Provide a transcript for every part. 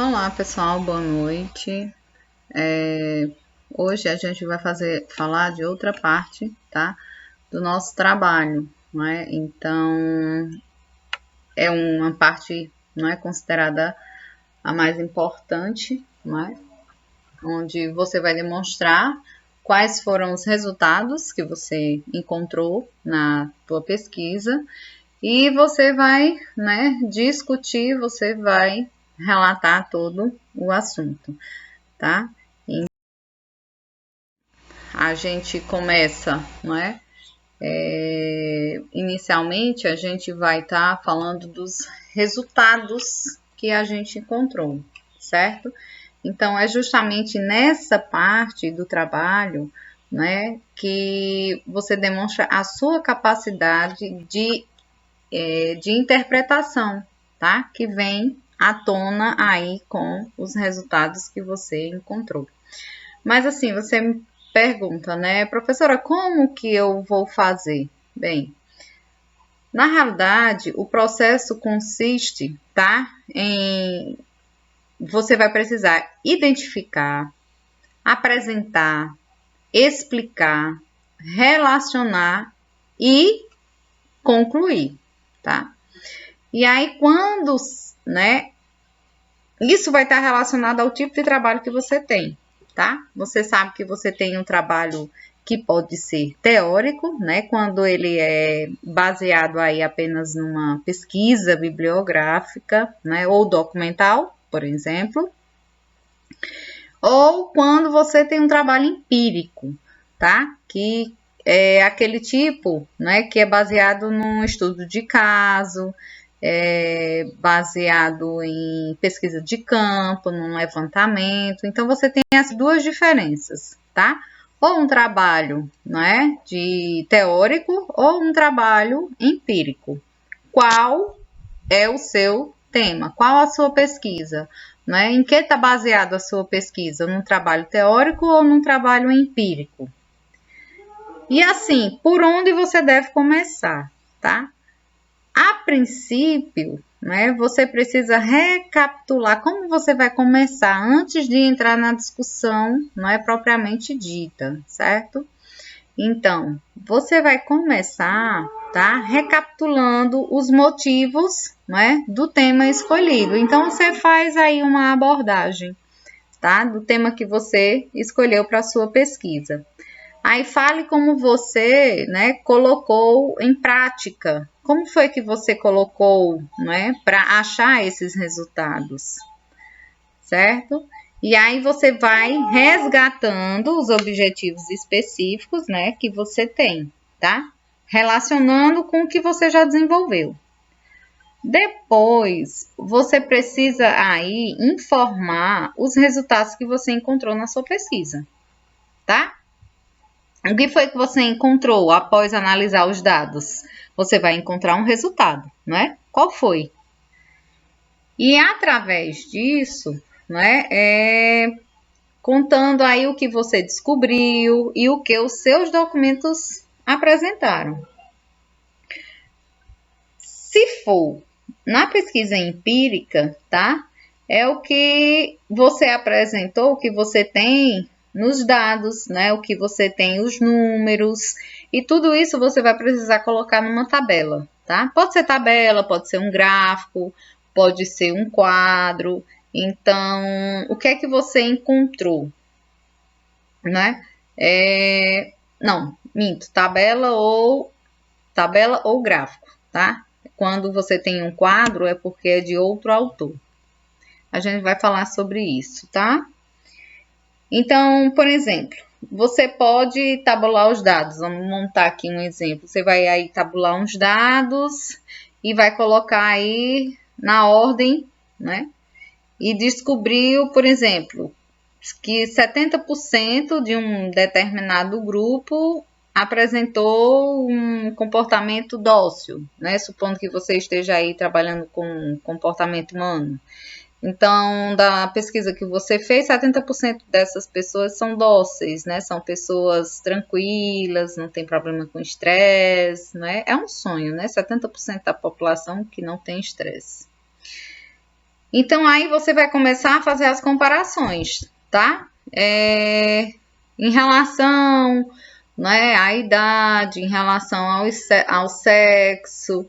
Olá pessoal, boa noite. Hoje a gente vai falar de outra parte, tá? Do nosso trabalho, não é? Então é uma parte, não é, considerada a mais importante, não é? Onde você vai demonstrar quais foram os resultados que você encontrou na tua pesquisa e você vai, né, discutir, você vai relatar todo o assunto, tá? A gente começa, não é? Inicialmente a gente vai estar falando dos resultados que a gente encontrou, certo? Então é justamente nessa parte do trabalho, né, que você demonstra a sua capacidade de interpretação, tá? Que vem à tona aí com os resultados que você encontrou. Mas assim, você me pergunta, né, professora, como que eu vou fazer? Bem, na realidade, o processo consiste, tá, em você vai precisar identificar, apresentar, explicar, relacionar e concluir, tá? E aí, quando, né, isso vai estar relacionado ao tipo de trabalho que você tem, tá? Você sabe que você tem um trabalho que pode ser teórico, né? Quando ele é baseado aí apenas numa pesquisa bibliográfica, né? Ou documental, por exemplo. Ou quando você tem um trabalho empírico, tá? Que é aquele tipo, né? Que é baseado num estudo de caso, baseado em pesquisa de campo, num levantamento. Então, você tem as duas diferenças, tá? Ou um trabalho, né, de teórico ou um trabalho empírico. Qual é o seu tema? Qual a sua pesquisa? Né? Em que está baseada a sua pesquisa? Num trabalho teórico ou num trabalho empírico? E assim, por onde você deve começar, tá? A princípio, né, você precisa recapitular como você vai começar antes de entrar na discussão, não é propriamente dita, certo? Então, você vai começar, tá, recapitulando os motivos, né, do tema escolhido. Então, você faz aí uma abordagem, tá, do tema que você escolheu para a sua pesquisa. Aí fale como você, né, colocou em prática. Como foi que você colocou, né, para achar esses resultados, certo? E aí você vai resgatando os objetivos específicos, né, que você tem, tá? Relacionando com o que você já desenvolveu. Depois, você precisa aí informar os resultados que você encontrou na sua pesquisa, tá? O que foi que você encontrou após analisar os dados? Você vai encontrar um resultado, não é? Qual foi? E através disso, né, contando aí o que você descobriu e o que os seus documentos apresentaram. Se for na pesquisa empírica, tá? É o que você apresentou, o que você tem nos dados, né? O que você tem, os números, e tudo isso você vai precisar colocar numa tabela, tá? Pode ser tabela, pode ser um gráfico, pode ser um quadro. Então, o que é que você encontrou, né? Não, minto, tabela ou gráfico, tá? Quando você tem um quadro é porque é de outro autor. A gente vai falar sobre isso, tá? Então, por exemplo, você pode tabular os dados. Vamos montar aqui um exemplo. Você vai aí tabular uns dados e vai colocar aí na ordem, né? E descobriu, por exemplo, que 70% de um determinado grupo apresentou um comportamento dócil, né? Supondo que você esteja aí trabalhando com comportamento humano. Então, da pesquisa que você fez, 70% dessas pessoas são dóceis, né? São pessoas tranquilas, não tem problema com estresse, né? É um sonho, né? 70% da população que não tem estresse. Então, aí você vai começar a fazer as comparações, tá? Em relação, né, à idade, em relação ao sexo,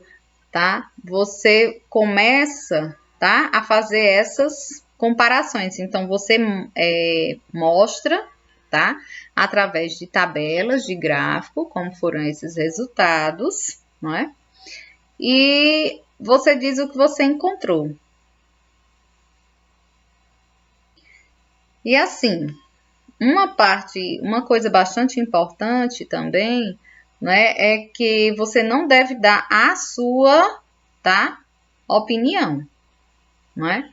tá? Você começa, tá, a fazer essas comparações. Então, você mostra, tá, através de tabelas de gráfico, como foram esses resultados, não é? E você diz o que você encontrou. E assim, uma coisa bastante importante também, né, é que você não deve dar a sua, tá, opinião, não é?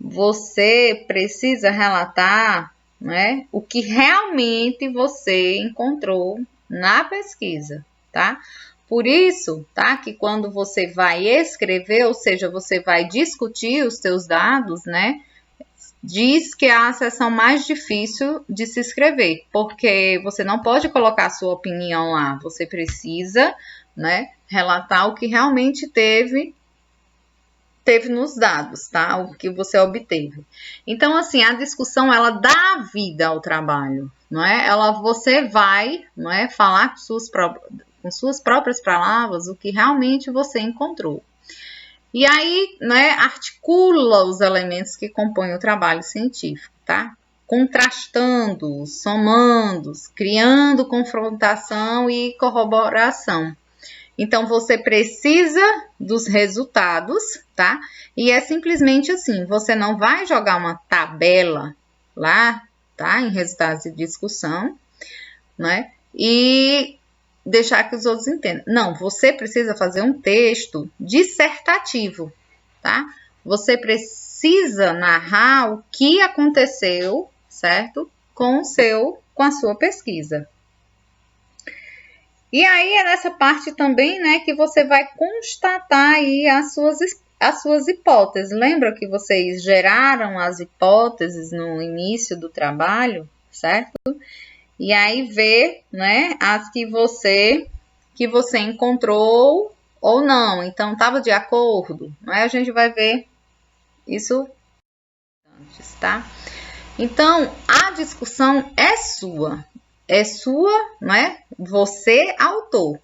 Você precisa relatar, né, o que realmente você encontrou na pesquisa, tá? Por isso, tá, que quando você vai escrever, ou seja, você vai discutir os seus dados, né, diz que é a seção mais difícil de se escrever, porque você não pode colocar a sua opinião lá, você precisa, né, relatar o que realmente teve nos dados, tá? O que você obteve. Então, assim, a discussão, ela dá vida ao trabalho, não é? Você vai, não é, falar com suas próprias palavras o que realmente você encontrou. E aí, né, articula os elementos que compõem o trabalho científico, tá? Contrastando, somando, criando confrontação e corroboração. Então, você precisa dos resultados, tá? E é simplesmente assim, você não vai jogar uma tabela lá, tá? Em resultados de discussão, né? E deixar que os outros entendam. Não, você precisa fazer um texto dissertativo, tá? Você precisa narrar o que aconteceu, certo? Com a sua pesquisa. E aí é nessa parte também, né, que você vai constatar aí as suas hipóteses. Lembra que vocês geraram as hipóteses no início do trabalho, certo? E aí ver, né, as que você encontrou ou não. Então, estava de acordo, né? A gente vai ver isso antes, tá? Então, a discussão é sua. É sua, né? Você, autor,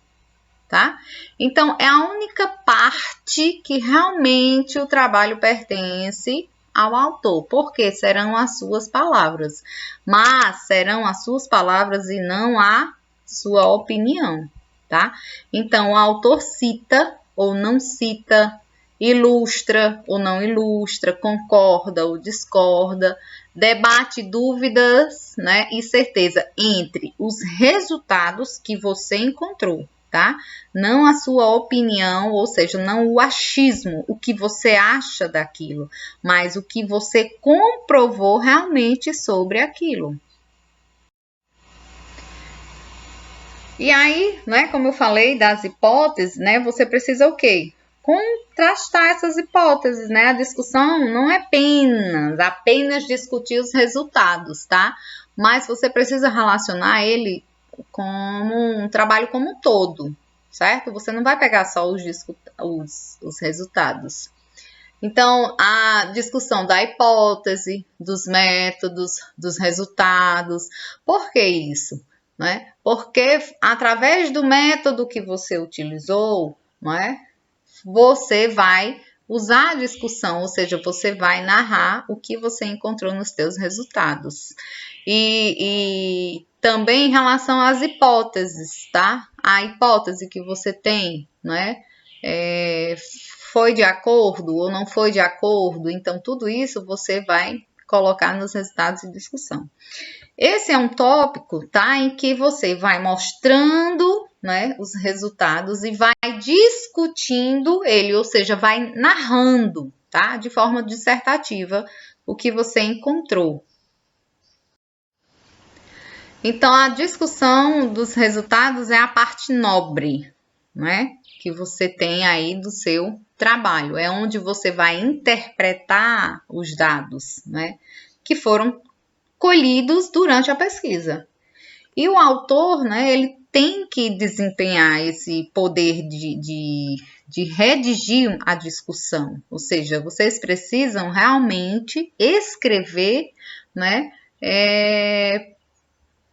tá? Então, é a única parte que realmente o trabalho pertence ao autor, porque serão as suas palavras, mas serão as suas palavras e não a sua opinião, tá? Então, o autor cita ou não cita, ilustra ou não ilustra, concorda ou discorda, debate dúvidas, né, e certeza entre os resultados que você encontrou, tá? Não a sua opinião, ou seja, não o achismo, o que você acha daquilo, mas o que você comprovou realmente sobre aquilo. E aí, né, como eu falei das hipóteses, né, você precisa o quê? Contrastar essas hipóteses, né? A discussão não é apenas discutir os resultados, tá? Mas você precisa relacionar ele como um trabalho como um todo, certo? Você não vai pegar só os resultados. Então, a discussão da hipótese, dos métodos, dos resultados. Por que isso? Né? Porque através do método que você utilizou, não é? Você vai usar a discussão, ou seja, você vai narrar o que você encontrou nos seus resultados. E também em relação às hipóteses, tá? A hipótese que você tem, né? Foi de acordo ou não foi de acordo? Então, tudo isso você vai colocar nos resultados de discussão. Esse é um tópico, tá? Em que você vai mostrando, né, os resultados e vai discutindo ele, ou seja, vai narrando, tá? De forma dissertativa o que você encontrou. Então, a discussão dos resultados é a parte nobre, né? Que você tem aí do seu trabalho. É onde você vai interpretar os dados, né? Que foram colhidos durante a pesquisa. E o autor, né, ele tem que desempenhar esse poder de redigir a discussão, ou seja, vocês precisam realmente escrever, né,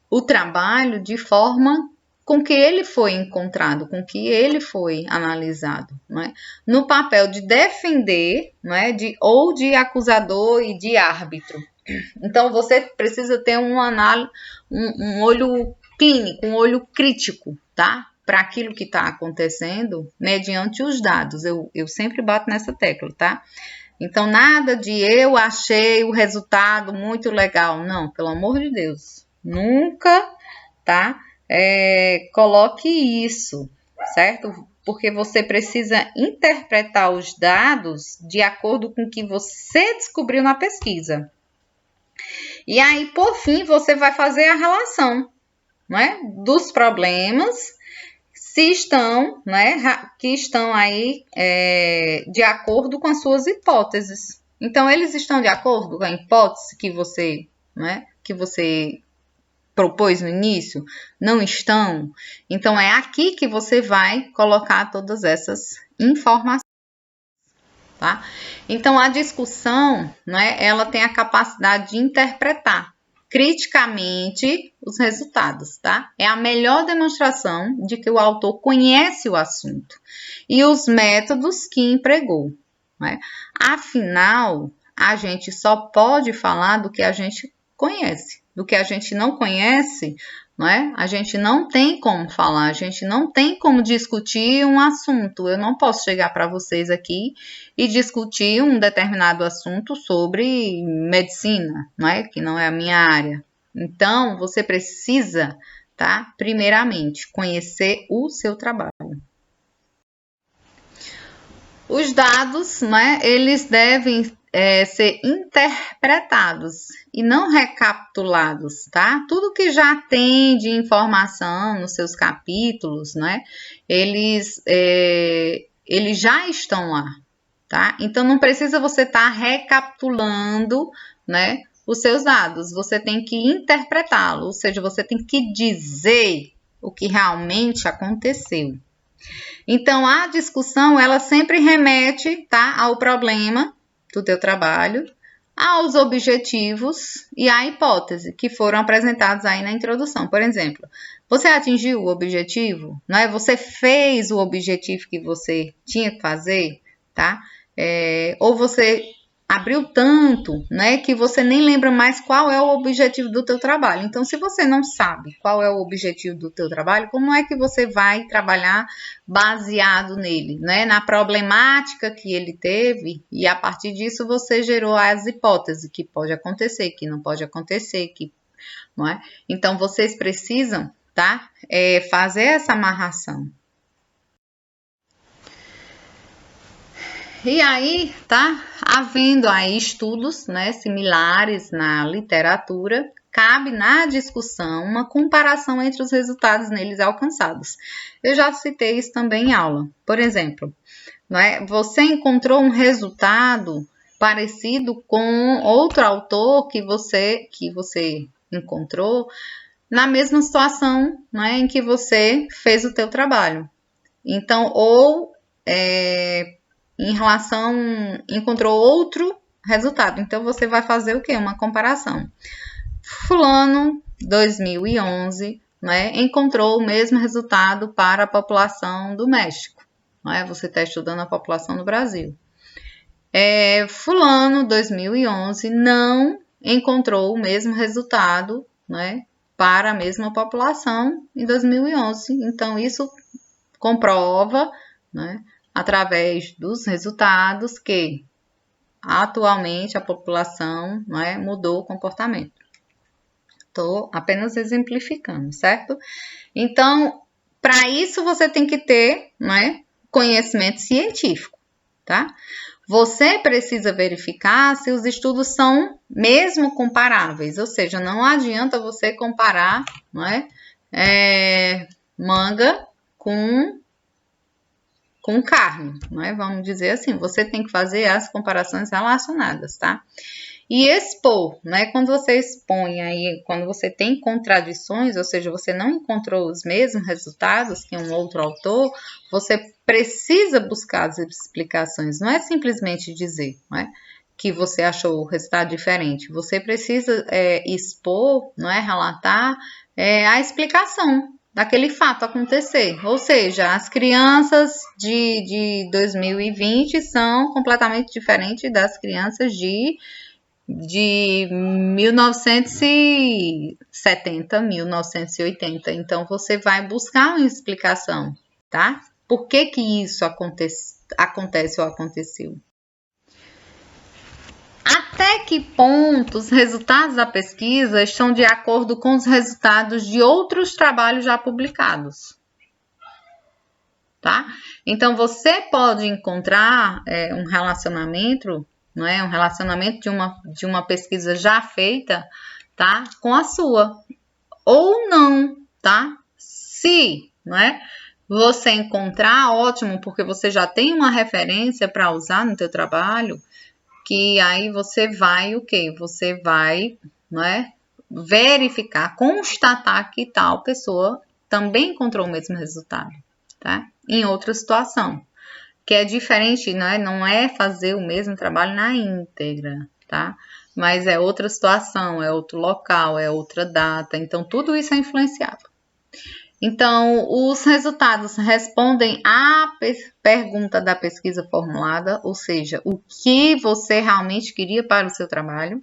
o trabalho de forma com que ele foi encontrado, com que ele foi analisado, né? No papel de defender, né, ou de acusador e de árbitro. Então, você precisa ter um olho clínico, um olho crítico, tá? Para aquilo que está acontecendo, mediante os dados. Eu sempre bato nessa tecla, tá? Então, nada de eu achei o resultado muito legal. Não, pelo amor de Deus. Nunca, tá? Coloque isso, certo? Porque você precisa interpretar os dados de acordo com o que você descobriu na pesquisa. E aí, por fim, você vai fazer a relação, né, dos problemas se estão, né, que estão aí de acordo com as suas hipóteses. Então, eles estão de acordo com a hipótese que você, né, que você propôs no início? Não estão? Então, é aqui que você vai colocar todas essas informações. Tá? Então, a discussão, né, ela tem a capacidade de interpretar criticamente os resultados, tá? É a melhor demonstração de que o autor conhece o assunto e os métodos que empregou, né? Afinal, a gente só pode falar do que a gente conhece. Do que a gente não conhece, não é? A gente não tem como falar, a gente não tem como discutir um assunto. Eu não posso chegar para vocês aqui e discutir um determinado assunto sobre medicina, não é? Que não é a minha área. Então, você precisa, tá? Primeiramente, conhecer o seu trabalho. Os dados, né? Eles devem ser interpretados e não recapitulados, tá? Tudo que já tem de informação nos seus capítulos, né? Eles já estão lá, tá? Então, não precisa você estar recapitulando, né, os seus dados. Você tem que interpretá-lo, ou seja, você tem que dizer o que realmente aconteceu. Então, a discussão, ela sempre remete, tá, ao problema do teu trabalho, aos objetivos e à hipótese que foram apresentados aí na introdução. Por exemplo, você atingiu o objetivo, não é? Você fez o objetivo que você tinha que fazer, tá? Ou você abriu tanto, né, que você nem lembra mais qual é o objetivo do teu trabalho. Então, se você não sabe qual é o objetivo do teu trabalho, como é que você vai trabalhar baseado nele, né, na problemática que ele teve, e a partir disso você gerou as hipóteses que pode acontecer, que não pode acontecer, não é? Então, vocês precisam, tá, fazer essa amarração. E aí, tá havendo aí estudos, né, similares na literatura, cabe na discussão uma comparação entre os resultados neles alcançados. Eu já citei isso também em aula. Por exemplo, né, você encontrou um resultado parecido com outro autor que você encontrou na mesma situação, né, em que você fez o teu trabalho. Então, ou em relação, encontrou outro resultado. Então, você vai fazer o quê? Uma comparação. Fulano, 2011, né, encontrou o mesmo resultado para a população do México. Né? Você está estudando a população do Brasil. Fulano, 2011, não encontrou o mesmo resultado, né, para a mesma população em 2011. Então, isso comprova, né, através dos resultados que atualmente a população, né, mudou o comportamento. Estou apenas exemplificando, certo? Então, para isso você tem que ter, né, conhecimento científico, tá? Você precisa verificar se os estudos são mesmo comparáveis, ou seja, não adianta você comparar, não é, manga com carne, não é? Vamos dizer assim, você tem que fazer as comparações relacionadas, tá? e expor, né? Quando você expõe aí, quando você tem contradições, ou seja, você não encontrou os mesmos resultados que um outro autor, você precisa buscar as explicações. Não é simplesmente dizer, não é? Que você achou o resultado diferente. Você precisa expor, não é? Relatar a explicação daquele fato acontecer. Ou seja, as crianças de 2020 são completamente diferentes das crianças de 1970, 1980. Então, você vai buscar uma explicação, tá? Por que que isso acontece ou aconteceu? Até que ponto os resultados da pesquisa estão de acordo com os resultados de outros trabalhos já publicados? Tá? Então, você pode encontrar um relacionamento, não é? Um relacionamento de uma pesquisa já feita, tá? Com a sua. Ou não, tá? Se, não é? Você encontrar, ótimo, porque você já tem uma referência para usar no teu trabalho, que aí você vai o quê? Você vai, não é? Verificar, constatar que tal pessoa também encontrou o mesmo resultado, tá? Em outra situação, que é diferente, né? Não é fazer o mesmo trabalho na íntegra, tá? Mas é outra situação, é outro local, é outra data, então tudo isso é influenciável. Então, os resultados respondem à pergunta da pesquisa formulada, ou seja, o que você realmente queria para o seu trabalho,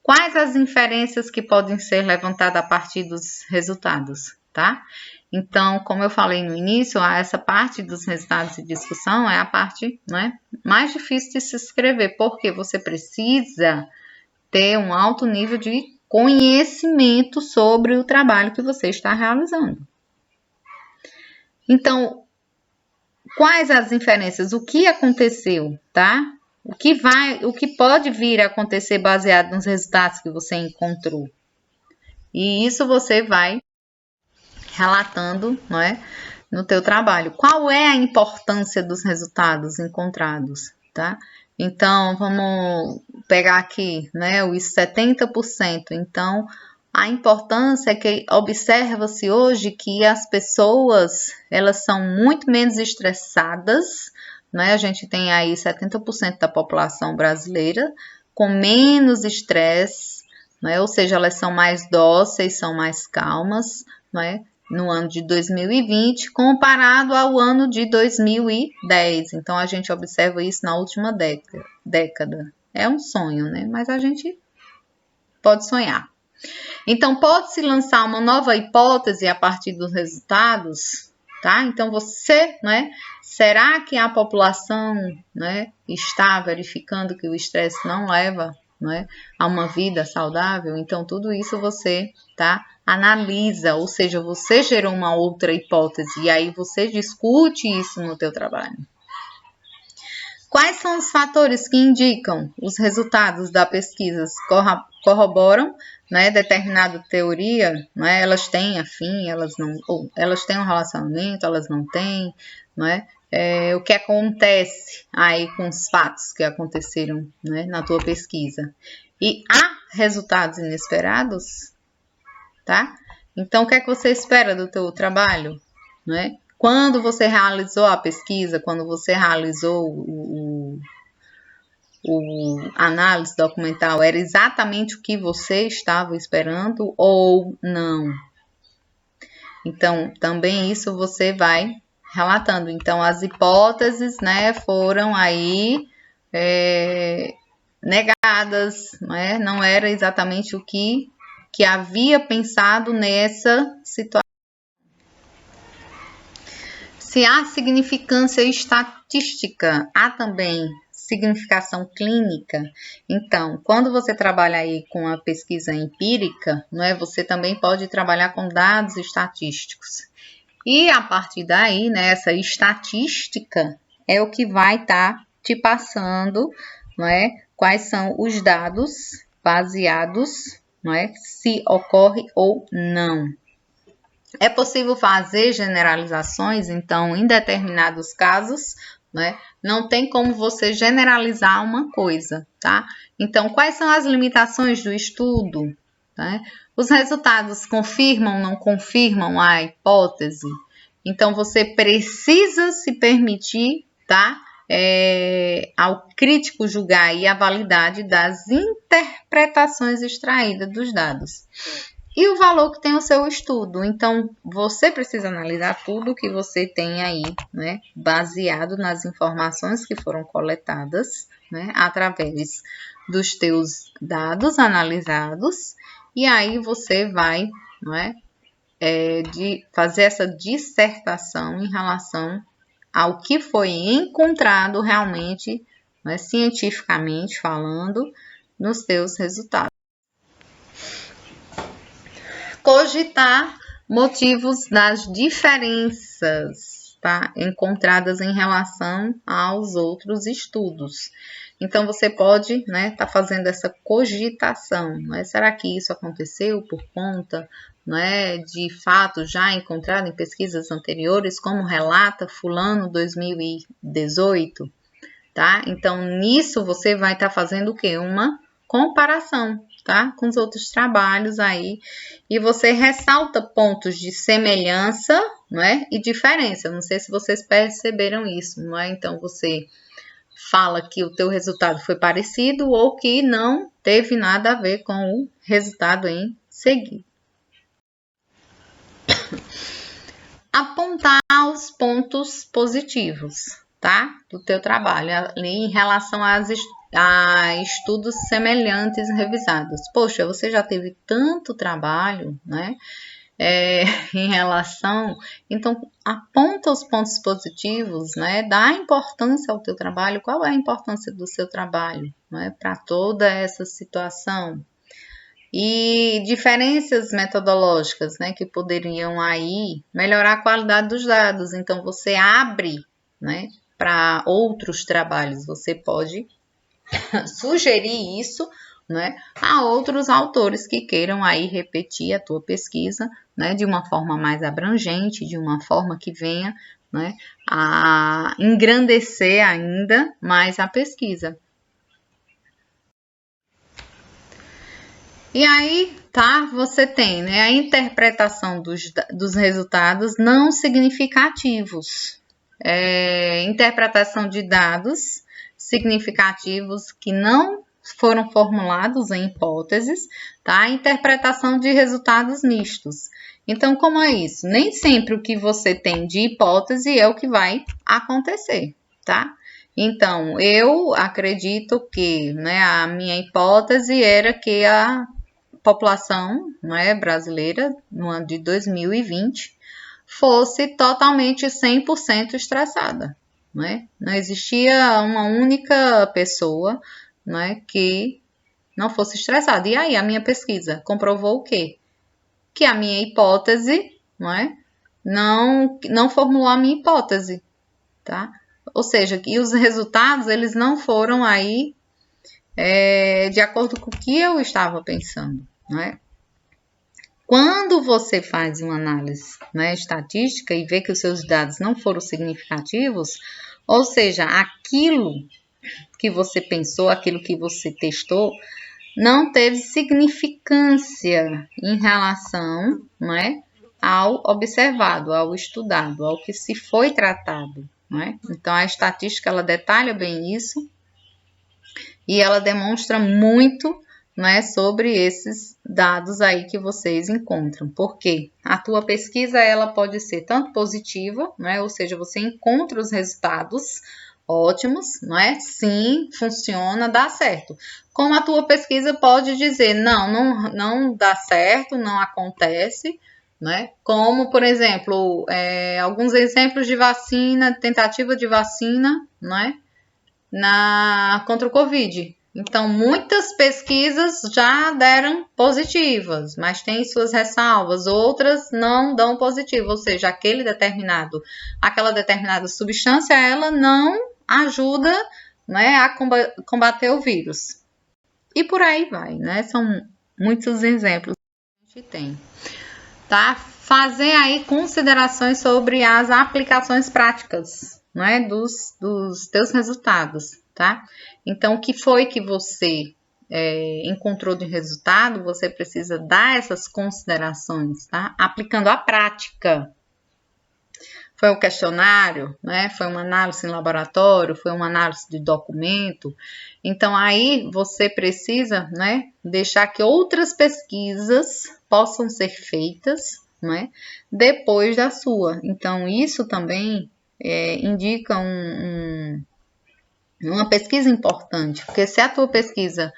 quais as inferências que podem ser levantadas a partir dos resultados, tá? Então, como eu falei no início, essa parte dos resultados de discussão é a parte, né, mais difícil de se escrever, porque você precisa ter um alto nível de conhecimento sobre o trabalho que você está realizando. Então, quais as inferências? O que aconteceu, tá? O que pode vir a acontecer baseado nos resultados que você encontrou? E isso você vai relatando, não é, no teu trabalho. Qual é a importância dos resultados encontrados, tá? Então, vamos pegar aqui, né, os 70%. Então, a importância é que observa-se hoje que as pessoas, elas são muito menos estressadas, né? A gente tem aí 70% da população brasileira com menos estresse, né? Ou seja, elas são mais dóceis, são mais calmas, né? No ano de 2020, comparado ao ano de 2010. Então, a gente observa isso na última década. É um sonho, né? Mas a gente pode sonhar. Então, pode-se lançar uma nova hipótese a partir dos resultados, tá? Então, você, né? Será que a população, né, está verificando que o estresse não leva, né, a uma vida saudável? Então, tudo isso você, tá? Analisa, ou seja, você gerou uma outra hipótese e aí você discute isso no teu trabalho. Quais são os fatores que indicam os resultados da pesquisa corroboram, né, determinada teoria, né, elas têm afim, elas não, ou elas têm um relacionamento, elas não têm, né, o que acontece aí com os fatos que aconteceram, né, na tua pesquisa. E há resultados inesperados, tá? Então, o que é que você espera do teu trabalho, né? Quando você realizou a pesquisa, quando você realizou o análise documental, era exatamente o que você estava esperando ou não? Então, também isso você vai relatando. Então, as hipóteses, né, foram aí negadas, né? Não era exatamente o que havia pensado nessa situação. Se há significância estatística, há também significação clínica. Então, quando você trabalha aí com a pesquisa empírica, não é, você também pode trabalhar com dados estatísticos. E a partir daí, né, essa estatística é o que vai estar te passando, não é, quais são os dados baseados, não é, se ocorre ou não. É possível fazer generalizações, então, em determinados casos, né? Não tem como você generalizar uma coisa, tá? Então, quais são as limitações do estudo? Né? Os resultados confirmam, não confirmam a hipótese? Então, você precisa se permitir, tá? Ao crítico julgar aí a validade das interpretações extraídas dos dados. E o valor que tem o seu estudo. Então, você precisa analisar tudo que você tem aí, né? Baseado nas informações que foram coletadas, né? Através dos teus dados analisados. E aí você vai, né? De fazer essa dissertação em relação ao que foi encontrado realmente, né? Cientificamente falando, nos teus resultados. Cogitar motivos das diferenças, tá? Encontradas em relação aos outros estudos. Então, você pode, né, tá fazendo essa cogitação, né? Será que isso aconteceu por conta, né, de fatos já encontrados em pesquisas anteriores, como relata fulano 2018, tá? Então, nisso você vai estar fazendo o quê? Uma comparação, tá? Com os outros trabalhos aí. E você ressalta pontos de semelhança, não é? E diferença. Não sei se vocês perceberam isso, não é? Então, você fala que o teu resultado foi parecido ou que não teve nada a ver com o resultado em seguida. Apontar os pontos positivos, tá? Do teu trabalho em relação a estudos semelhantes revisados. Poxa, você já teve tanto trabalho, né? Em relação, então aponta os pontos positivos, né? Dá importância ao teu trabalho. Qual é a importância do seu trabalho, né? Para toda essa situação. E diferenças metodológicas, né, que poderiam aí melhorar a qualidade dos dados. Então, você abre, né, para outros trabalhos. Você pode sugerir isso, né, a outros autores que queiram aí repetir a tua pesquisa, né, de uma forma mais abrangente, de uma forma que venha, né, a engrandecer ainda mais a pesquisa. E aí, tá, você tem, né, a interpretação dos resultados não significativos. Interpretação de dados significativos que não foram formulados em hipóteses, tá? Interpretação de resultados mistos. Então, como é isso? Nem sempre o que você tem de hipótese é o que vai acontecer, tá? Então, eu acredito que, né, a minha hipótese era que a população, né, brasileira no ano de 2020 fosse totalmente 100% estressada, né? Não existia uma única pessoa, né, que não fosse estressada. E aí a minha pesquisa comprovou o quê? Que a minha hipótese, né, não formulou a minha hipótese, tá? Ou seja, que os resultados eles não foram aí de acordo com o que eu estava pensando, né? Quando você faz uma análise, né, estatística e vê que os seus dados não foram significativos, ou seja, aquilo que você pensou, aquilo que você testou, não teve significância em relação, né, ao observado, ao estudado, ao que se foi tratado, né? Então, a estatística, ela detalha bem isso e ela demonstra muito, né, sobre esses dados aí que vocês encontram. Porque a tua pesquisa, ela pode ser tanto positiva, né, ou seja, você encontra os resultados ótimos, não é? Sim, funciona, dá certo. Como a tua pesquisa pode dizer, não dá certo, não acontece, né? Como, por exemplo, alguns exemplos de vacina, tentativa de vacina, né? Contra o Covid. Então, muitas pesquisas já deram positivas, mas tem suas ressalvas, outras não dão positivo, ou seja, aquela determinada substância, ela não ajuda, né, a combater o vírus. E por aí vai, né? São muitos exemplos que a gente tem. Tá? Fazer aí considerações sobre as aplicações práticas, né, dos teus resultados, tá? Então, o que foi que você encontrou de resultado, você precisa dar essas considerações, tá? Aplicando a prática. Foi um questionário, né? Foi uma análise em laboratório, foi uma análise de documento. Então, aí você precisa, né, deixar que outras pesquisas possam ser feitas, né, depois da sua. Então, isso também indica uma pesquisa importante, porque se a tua pesquisa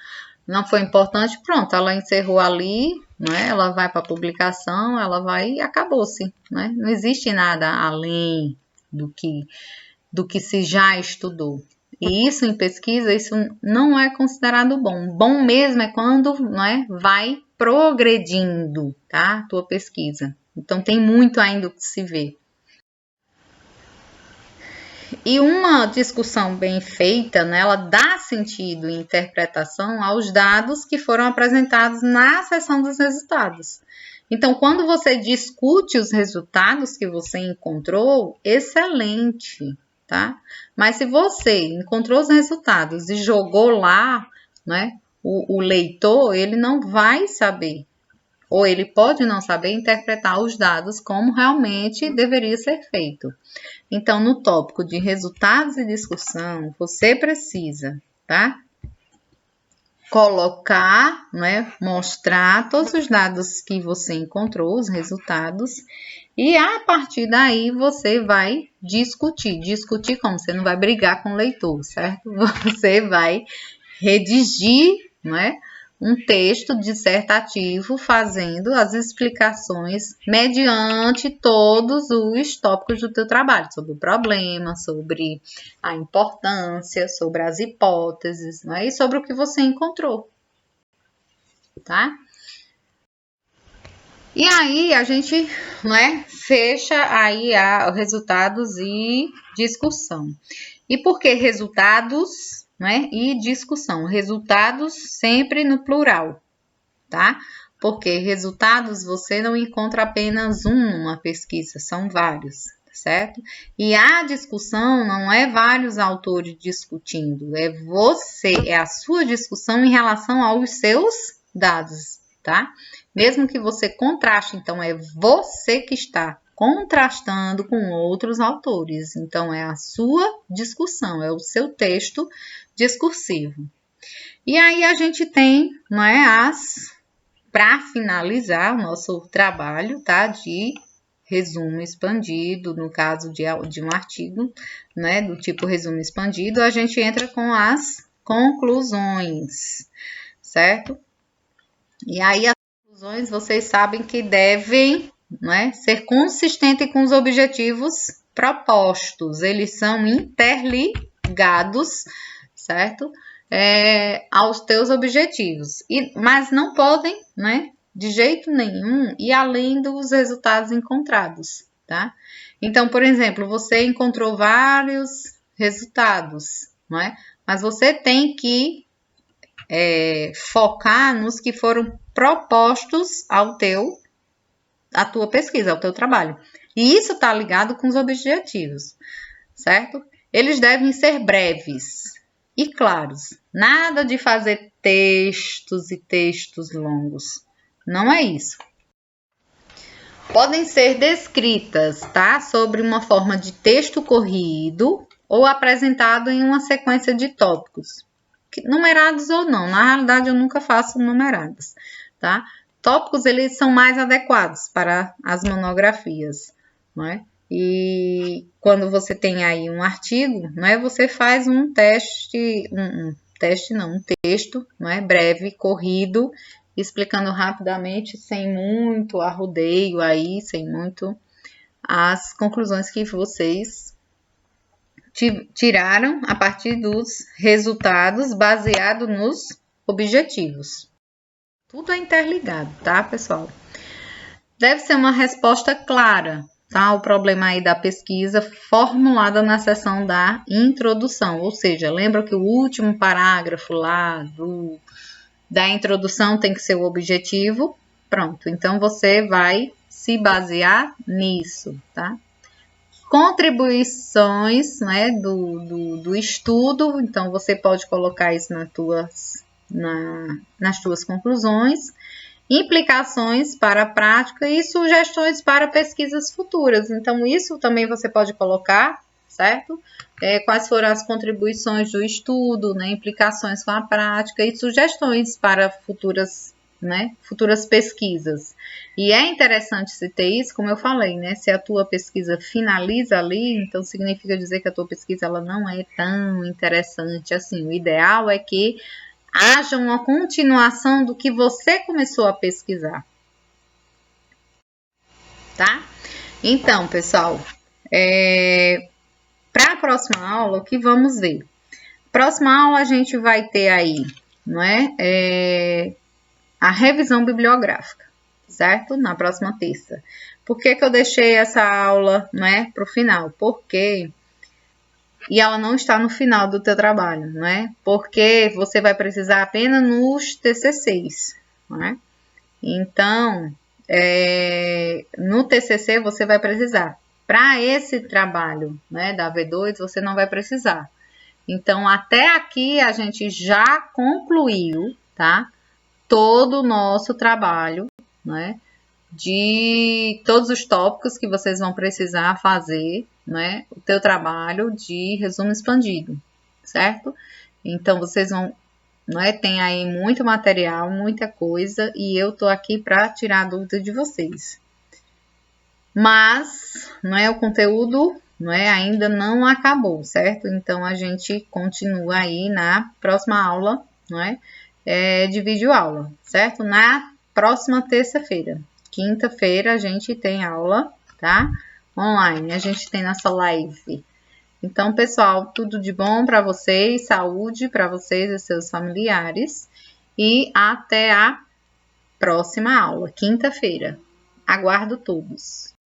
não foi importante, pronto, ela encerrou ali, né? Ela vai para publicação, ela vai e acabou-se, né? Não existe nada além do que se já estudou. E isso em pesquisa, isso não é considerado bom. Bom mesmo é quando, né, vai progredindo, tá? Tua pesquisa. Então tem muito ainda o que se ver. E uma discussão bem feita, né, ela dá sentido e interpretação aos dados que foram apresentados na seção dos resultados. Então, quando você discute os resultados que você encontrou, excelente, tá? Mas se você encontrou os resultados e jogou lá, né, o leitor, ele não vai saber, ou ele pode não saber interpretar os dados como realmente deveria ser feito. Então, no tópico de resultados e discussão, você precisa, tá? Colocar, né? Mostrar todos os dados que você encontrou, os resultados, e a partir daí você vai discutir. Discutir como? Você não vai brigar com o leitor, certo? Você vai redigir, né? Um texto dissertativo fazendo as explicações mediante todos os tópicos do teu trabalho, sobre o problema, sobre a importância, sobre as hipóteses, né? E sobre o que você encontrou, tá? E aí a gente, né, fecha aí resultados e discussão. E por que resultados, né, e discussão? Resultados sempre no plural, tá? Porque resultados você não encontra apenas um numa pesquisa, são vários, certo? E a discussão não é vários autores discutindo, é você, é a sua discussão em relação aos seus dados, tá? Mesmo que você contraste, então é você que está contrastando com outros autores. Então é a sua discussão, é o seu texto discursivo. E aí a gente tem, não é, para finalizar o nosso trabalho, tá, de resumo expandido, no caso de um artigo, né, do tipo resumo expandido, a gente entra com as conclusões, certo? E aí as conclusões vocês sabem que devem, né, ser consistentes com os objetivos propostos, eles são interligados, certo? Aos teus objetivos, mas não podem, né, de jeito nenhum ir além dos resultados encontrados, tá? Então, por exemplo, você encontrou vários resultados, né? Mas você tem que focar nos que foram propostos à tua pesquisa, ao teu trabalho. E isso está ligado com os objetivos, certo? Eles devem ser breves e claros. Nada de fazer textos e textos longos. Não é isso. Podem ser descritas, tá? Sobre uma forma de texto corrido ou apresentado em uma sequência de tópicos. Numerados ou não. Na realidade, eu nunca faço numerados, tá? Tópicos, eles são mais adequados para as monografias, não é? E quando você tem aí um artigo, não é? Você faz um teste, um texto, não é? Breve, corrido, explicando rapidamente, sem muito arrodeio aí, sem muito as conclusões que vocês tiraram a partir dos resultados baseado nos objetivos. Tudo é interligado, tá, pessoal? Deve ser uma resposta clara, tá? O problema aí da pesquisa formulada na seção da introdução, ou seja, lembra que o último parágrafo lá da introdução tem que ser o objetivo? Pronto, então você vai se basear nisso, tá? contribuições, né, do estudo, então você pode colocar isso nas tuas conclusões, implicações para a prática e sugestões para pesquisas futuras. Então, isso também você pode colocar, certo? Quais foram as contribuições do estudo, né, implicações com a prática e sugestões para futuras pesquisas. E é interessante se ter isso, como eu falei, né? Se a tua pesquisa finaliza ali, então significa dizer que a tua pesquisa ela não é tão interessante assim. O ideal é que haja uma continuação do que você começou a pesquisar. Tá? Então, pessoal, para a próxima aula, o que vamos ver? Próxima aula a gente vai ter aí, não é? A revisão bibliográfica, certo? Na próxima terça. Por que eu deixei essa aula, né, para o final? Porque e ela não está no final do teu trabalho, não é? Porque você vai precisar apenas nos TCCs, não é? Então, no TCC você vai precisar. Para esse trabalho, né, da V2, você não vai precisar. Então, até aqui a gente já concluiu, tá? Todo o nosso trabalho, né? De todos os tópicos que vocês vão precisar fazer, né? O teu trabalho de resumo expandido, certo? Então, vocês vão, né? Tem aí muito material, muita coisa, e eu tô aqui para tirar a dúvida de vocês. Mas, não é, o conteúdo, não é, ainda não acabou, certo? Então, a gente continua aí na próxima aula, não é? De videoaula, certo? Na próxima terça-feira. Quinta-feira a gente tem aula, tá? Online, a gente tem nossa live. Então, pessoal, tudo de bom para vocês, saúde para vocês e seus familiares. E até a próxima aula, quinta-feira. Aguardo todos.